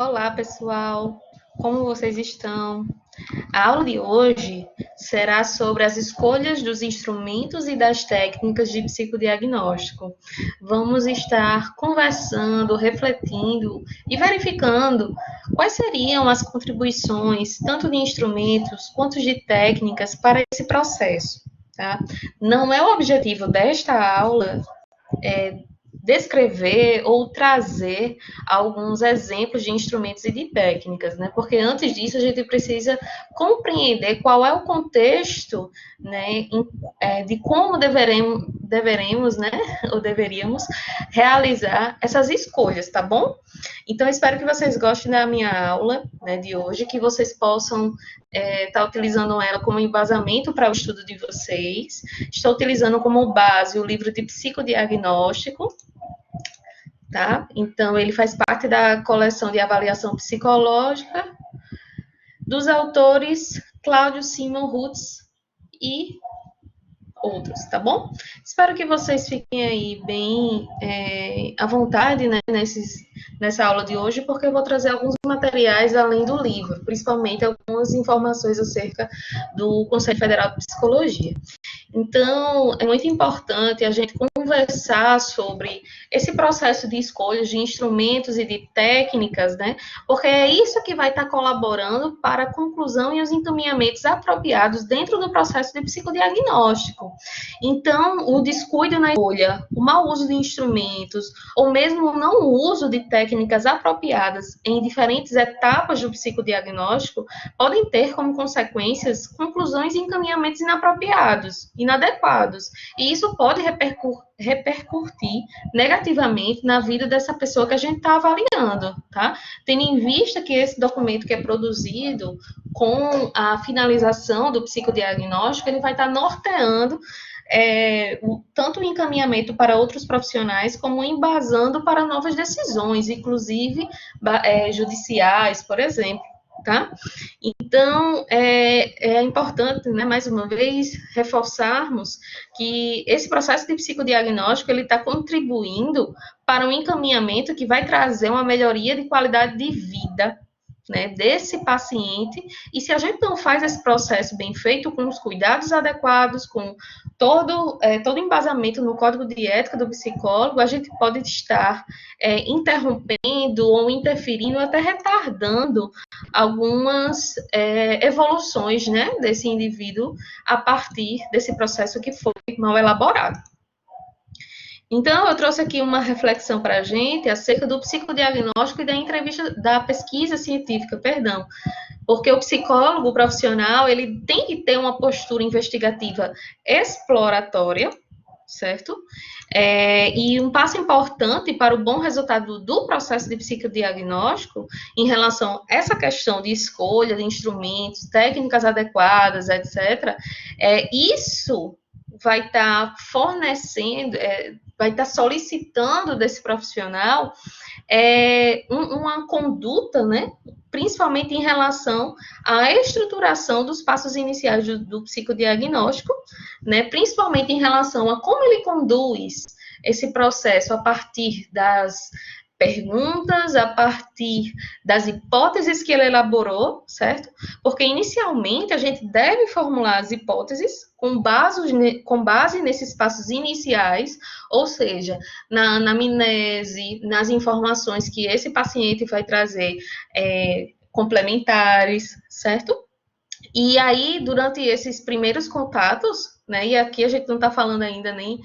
Olá, pessoal. Como vocês estão? A aula de hoje será sobre as escolhas dos instrumentos e das técnicas de psicodiagnóstico. Vamos estar conversando, refletindo e verificando quais seriam as contribuições, tanto de instrumentos quanto de técnicas, para esse processo. Tá? Não é o objetivo desta aula descrever ou trazer alguns exemplos de instrumentos e de técnicas, né? Porque antes disso a gente precisa compreender qual é o contexto, né, de como deveremos, né, ou deveríamos realizar essas escolhas, tá bom? Então espero que vocês gostem da minha aula, né, de hoje, que vocês possam estar utilizando ela como embasamento para o estudo de vocês. Estou utilizando como base o livro de psicodiagnóstico, tá? Então, ele faz parte da coleção de avaliação psicológica dos autores Cláudio Simon Rutz e outros, tá bom? Espero que vocês fiquem aí bem à vontade, né, nessa aula de hoje, porque eu vou trazer alguns materiais além do livro, principalmente algumas informações acerca do Conselho Federal de Psicologia. Então, é muito importante a gente conversar sobre esse processo de escolha de instrumentos e de técnicas, né? Porque é isso que vai estar colaborando para a conclusão e os encaminhamentos apropriados dentro do processo de psicodiagnóstico. Então, o descuido na escolha, o mau uso de instrumentos, ou mesmo o não uso de técnicas apropriadas em diferentes etapas do psicodiagnóstico, podem ter como consequências conclusões e encaminhamentos inadequados. E isso pode repercutir negativamente na vida dessa pessoa que a gente está avaliando, tá? Tendo em vista que esse documento que é produzido com a finalização do psicodiagnóstico, ele vai estar norteando tanto o encaminhamento para outros profissionais, como embasando para novas decisões, inclusive judiciais, por exemplo. Tá? Então, é importante, né, mais uma vez, reforçarmos que esse processo de psicodiagnóstico ele está contribuindo para um encaminhamento que vai trazer uma melhoria de qualidade de vida, né, desse paciente, e se a gente não faz esse processo bem feito, com os cuidados adequados, com todo embasamento no código de ética do psicólogo, a gente pode estar interrompendo ou interferindo, até retardando algumas evoluções, né, desse indivíduo a partir desse processo que foi mal elaborado. Então, eu trouxe aqui uma reflexão para a gente acerca do psicodiagnóstico e da entrevista, da pesquisa científica, perdão. Porque o psicólogo o profissional, ele tem que ter uma postura investigativa exploratória, certo? E um passo importante para o bom resultado do processo de psicodiagnóstico em relação a essa questão de escolha de instrumentos, técnicas adequadas, etc., isso vai estar fornecendo, vai estar solicitando desse profissional uma conduta, né, principalmente em relação à estruturação dos passos iniciais do psicodiagnóstico, né, principalmente em relação a como ele conduz esse processo a partir das perguntas, a partir das hipóteses que ele elaborou, certo? Porque inicialmente a gente deve formular as hipóteses com base nesses passos iniciais, ou seja, na anamnese, nas informações que esse paciente vai trazer complementares, certo? E aí, durante esses primeiros contatos, né, e aqui a gente não está falando ainda nem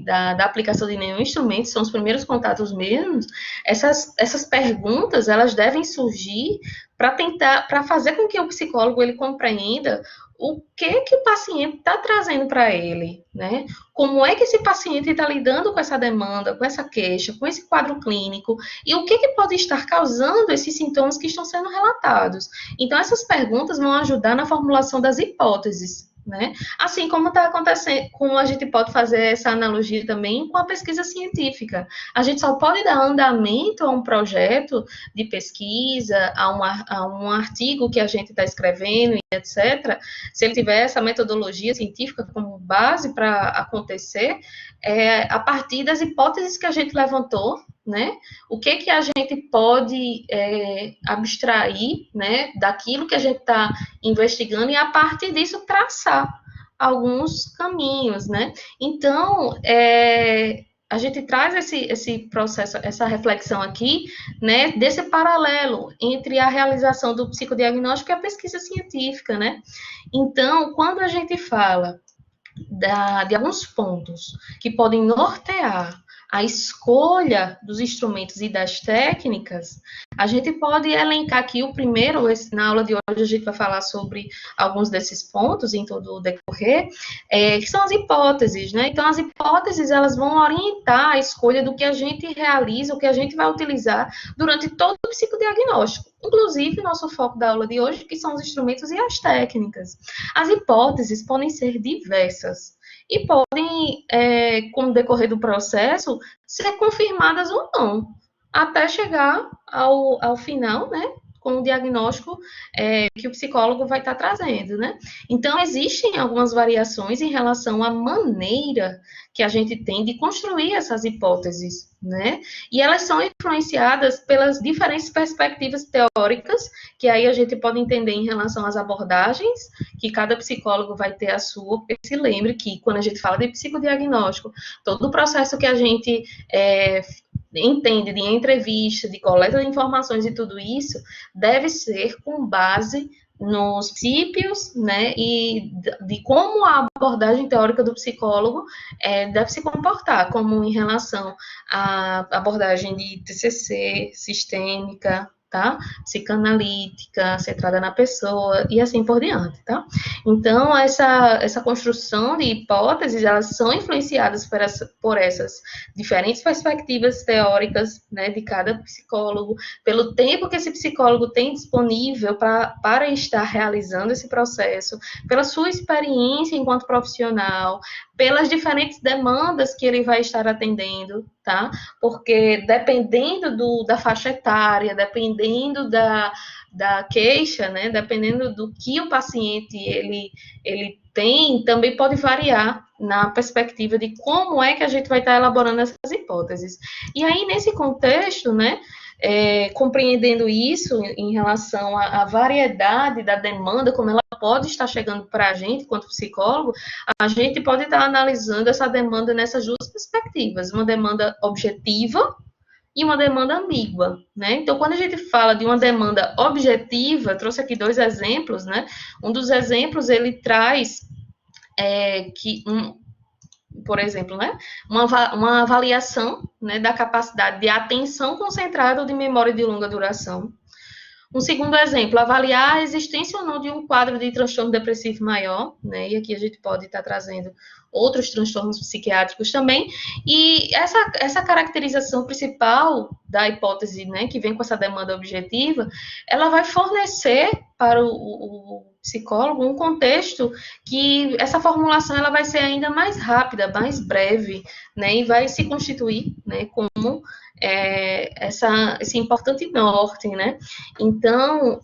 da aplicação de nenhum instrumento, são os primeiros contatos mesmos, essas perguntas, elas devem surgir para fazer com que o psicólogo ele compreenda o que o paciente está trazendo para ele, né? Como é que esse paciente está lidando com essa demanda, com essa queixa, com esse quadro clínico, e o que pode estar causando esses sintomas que estão sendo relatados. Então, essas perguntas vão ajudar na formulação das hipóteses, né? Assim como está acontecendo, como a gente pode fazer essa analogia também com a pesquisa científica. A gente só pode dar andamento a um projeto de pesquisa, a um artigo que a gente está escrevendo, etc., se ele tiver essa metodologia científica como base para acontecer, a partir das hipóteses que a gente levantou, né? O que a gente pode abstrair, né, daquilo que a gente está investigando e, a partir disso, traçar alguns caminhos, né? Então, a gente traz esse processo, essa reflexão aqui, né, desse paralelo entre a realização do psicodiagnóstico e a pesquisa científica, né? Então, quando a gente fala de alguns pontos que podem nortear a escolha dos instrumentos e das técnicas, a gente pode elencar aqui o primeiro, na aula de hoje a gente vai falar sobre alguns desses pontos em todo o decorrer, que são as hipóteses, né? Então, as hipóteses, elas vão orientar a escolha do que a gente realiza, o que a gente vai utilizar durante todo o psicodiagnóstico, inclusive nosso foco da aula de hoje, que são os instrumentos e as técnicas. As hipóteses podem ser diversas e podem, com o decorrer do processo, ser confirmadas ou não, até chegar ao final, né, com o diagnóstico que o psicólogo vai estar trazendo, né? Então, existem algumas variações em relação à maneira que a gente tem de construir essas hipóteses, né? E elas são influenciadas pelas diferentes perspectivas teóricas, que aí a gente pode entender em relação às abordagens, que cada psicólogo vai ter a sua, porque se lembre que quando a gente fala de psicodiagnóstico, todo o processo que a gente entende de entrevista, de coleta de informações e tudo isso, deve ser com base nos princípios, né, e de como a abordagem teórica do psicólogo deve se comportar, como em relação à abordagem de TCC, sistêmica, tá? Psicanalítica, centrada na pessoa, e assim por diante, tá? Então, essa construção de hipóteses, elas são influenciadas por essas diferentes perspectivas teóricas, né, de cada psicólogo, pelo tempo que esse psicólogo tem disponível para estar realizando esse processo, pela sua experiência enquanto profissional, pelas diferentes demandas que ele vai estar atendendo, tá? Porque dependendo da faixa etária, dependendo da queixa, né? Dependendo do que o paciente ele tem, também pode variar na perspectiva de como é que a gente vai estar elaborando essas hipóteses. E aí, nesse contexto, né, compreendendo isso em relação à variedade da demanda, como ela pode estar chegando para a gente, enquanto psicólogo, a gente pode estar analisando essa demanda nessas duas perspectivas, uma demanda objetiva e uma demanda ambígua, né? Então, quando a gente fala de uma demanda objetiva, trouxe aqui 2 exemplos, né? Um dos exemplos, ele traz por exemplo, né, uma avaliação, né, da capacidade de atenção concentrada ou de memória de longa duração. Um segundo exemplo, avaliar a existência ou não de um quadro de transtorno depressivo maior, né? E aqui a gente pode estar trazendo outros transtornos psiquiátricos também. E essa caracterização principal da hipótese, né, que vem com essa demanda objetiva, ela vai fornecer para o psicólogo um contexto que essa formulação ela vai ser ainda mais rápida, mais breve, né? E vai se constituir, né, como esse importante norte, né? Então,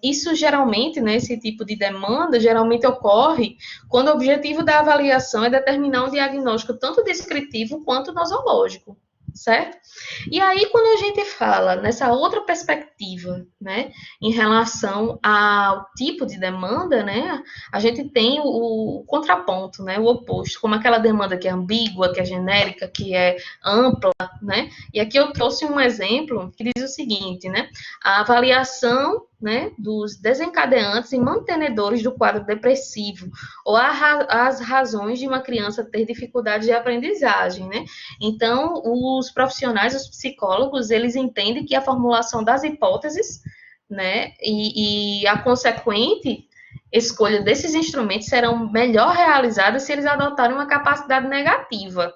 isso geralmente, né, esse tipo de demanda, geralmente ocorre quando o objetivo da avaliação é determinar um diagnóstico tanto descritivo quanto nosológico, certo? E aí, quando a gente fala nessa outra perspectiva, né, em relação ao tipo de demanda, né, a gente tem o contraponto, né, o oposto, como aquela demanda que é ambígua, que é genérica, que é ampla, né, e aqui eu trouxe um exemplo que diz o seguinte, né, a avaliação, né, dos desencadeantes e mantenedores do quadro depressivo, ou as razões de uma criança ter dificuldade de aprendizagem, né? Então, os profissionais, os psicólogos, eles entendem que a formulação das hipóteses, né, e a consequente escolha desses instrumentos serão melhor realizadas se eles adotarem uma capacidade negativa,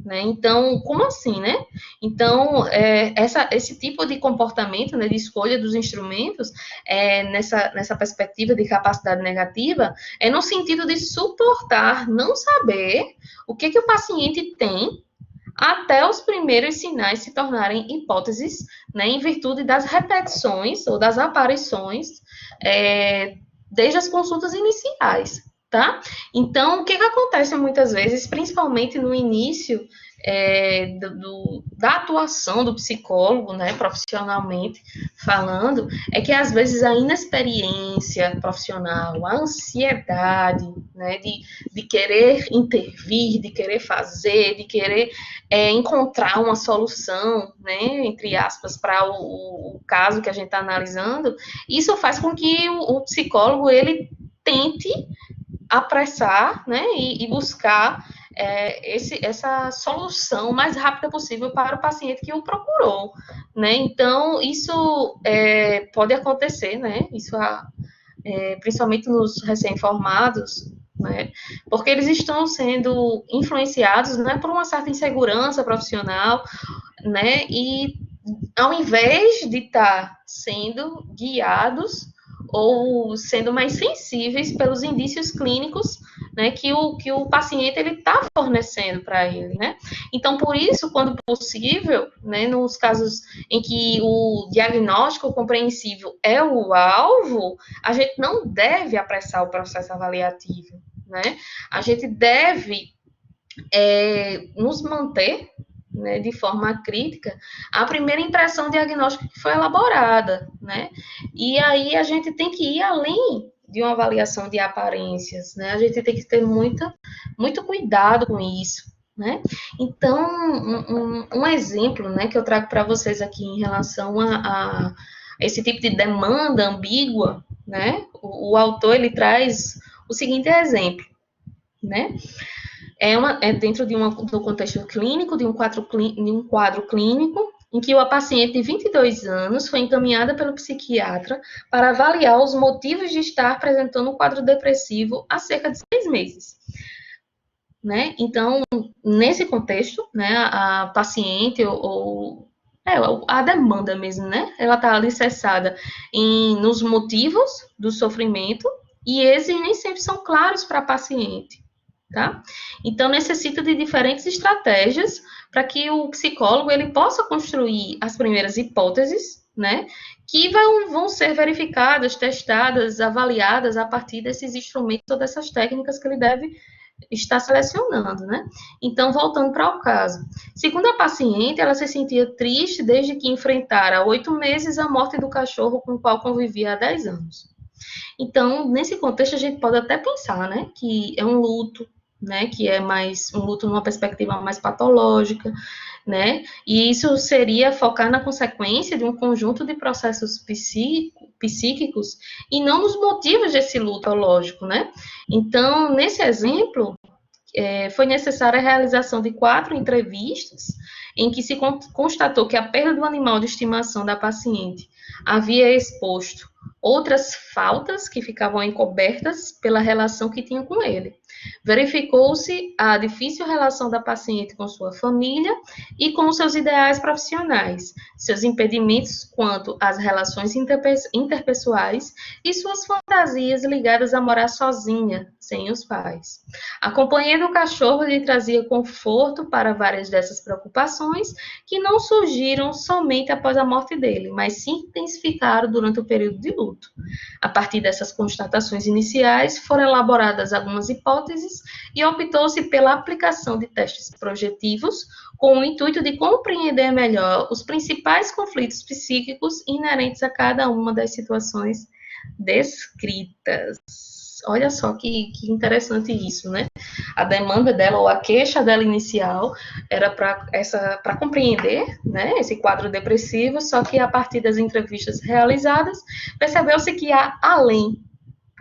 né? Então, como assim, né? Então, esse tipo de comportamento, né, de escolha dos instrumentos, nessa perspectiva de capacidade negativa, é no sentido de suportar, não saber o que o paciente tem até os primeiros sinais se tornarem hipóteses, né, em virtude das repetições ou das aparições desde as consultas iniciais, tá? Então, o que acontece muitas vezes, principalmente no início da atuação do psicólogo, né, profissionalmente falando, é que às vezes a inexperiência profissional, a ansiedade, né, de querer intervir, de querer fazer, de querer encontrar uma solução, né, entre aspas, para o caso que a gente está analisando, isso faz com que o psicólogo ele tente apressar, né, e buscar essa solução mais rápida possível para o paciente que o procurou, né? Então, isso pode acontecer, né? Isso, principalmente nos recém-formados, né? Porque eles estão sendo influenciados, né, por uma certa insegurança profissional, né? E ao invés de estar sendo guiados ou sendo mais sensíveis pelos indícios clínicos, né, que o paciente ele está fornecendo para ele, né? Então, por isso, quando possível, né, nos casos em que o diagnóstico compreensível é o alvo, a gente não deve apressar o processo avaliativo, né? A gente deve nos manter, né, de forma crítica, a primeira impressão diagnóstica que foi elaborada, né? E aí a gente tem que ir além de uma avaliação de aparências, né? A gente tem que ter muito cuidado com isso, né? Então, um exemplo, né, que eu trago para vocês aqui em relação a esse tipo de demanda ambígua, né? O autor, ele traz o seguinte exemplo, né? Dentro do contexto clínico, de um quadro clínico, em que a paciente de 22 anos foi encaminhada pelo psiquiatra para avaliar os motivos de estar apresentando um quadro depressivo há cerca de 6 meses. Né? Então, nesse contexto, né, a paciente a demanda mesmo, né? Ela está alicerçada nos motivos do sofrimento e esses nem sempre são claros para a paciente. Tá? Então, necessita de diferentes estratégias para que o psicólogo ele possa construir as primeiras hipóteses, né, que vão ser verificadas, testadas, avaliadas a partir desses instrumentos ou dessas técnicas que ele deve estar selecionando, né? Então, voltando para o caso. Segundo a paciente, ela se sentia triste desde que enfrentara há 8 meses a morte do cachorro com o qual convivia há 10 anos. Então, nesse contexto, a gente pode até pensar, né, que é um luto, né, que é mais um luto numa perspectiva mais patológica, né, e isso seria focar na consequência de um conjunto de processos psíquicos e não nos motivos desse luto patológico, né. Então, nesse exemplo, foi necessária a realização de 4 entrevistas em que se constatou que a perda do animal de estimação da paciente havia exposto outras faltas que ficavam encobertas pela relação que tinha com ele. Verificou-se a difícil relação da paciente com sua família e com seus ideais profissionais, seus impedimentos quanto às relações interpessoais e suas fantasias ligadas a morar sozinha, sem os pais. A companhia do cachorro lhe trazia conforto para várias dessas preocupações, que não surgiram somente após a morte dele, mas se intensificaram durante o período de luto. A partir dessas constatações iniciais, foram elaboradas algumas hipóteses e optou-se pela aplicação de testes projetivos com o intuito de compreender melhor os principais conflitos psíquicos inerentes a cada uma das situações descritas. Olha só que interessante isso, né? A demanda dela, ou a queixa dela inicial, era para compreender, né, esse quadro depressivo, só que a partir das entrevistas realizadas, percebeu-se que há além,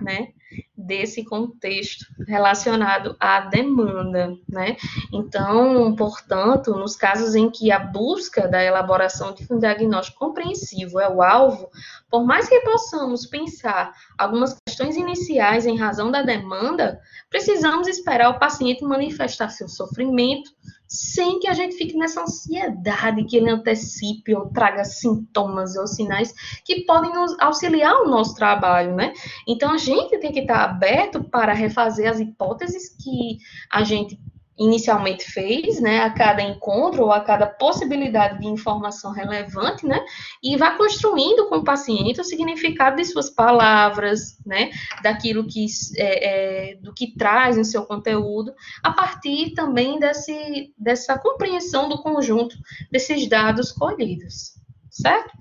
né, desse contexto relacionado à demanda, né? Então, portanto, nos casos em que a busca da elaboração de um diagnóstico compreensivo é o alvo, por mais que possamos pensar algumas questões iniciais em razão da demanda, precisamos esperar o paciente manifestar seu sofrimento, sem que a gente fique nessa ansiedade que ele antecipe ou traga sintomas ou sinais que podem nos auxiliar no nosso trabalho, né? Então, a gente tem que estar aberto para refazer as hipóteses que a gente inicialmente fez, né, a cada encontro ou a cada possibilidade de informação relevante, né, e vai construindo com o paciente o significado de suas palavras, né, daquilo que do que traz em seu conteúdo, a partir também dessa compreensão do conjunto desses dados colhidos, certo?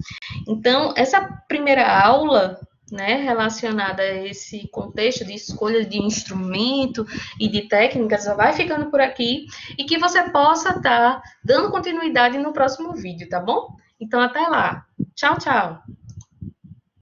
Então, essa primeira aula, né, relacionada a esse contexto de escolha de instrumento e de técnicas, já vai ficando por aqui e que você possa estar dando continuidade no próximo vídeo, tá bom? Então, até lá. Tchau, tchau.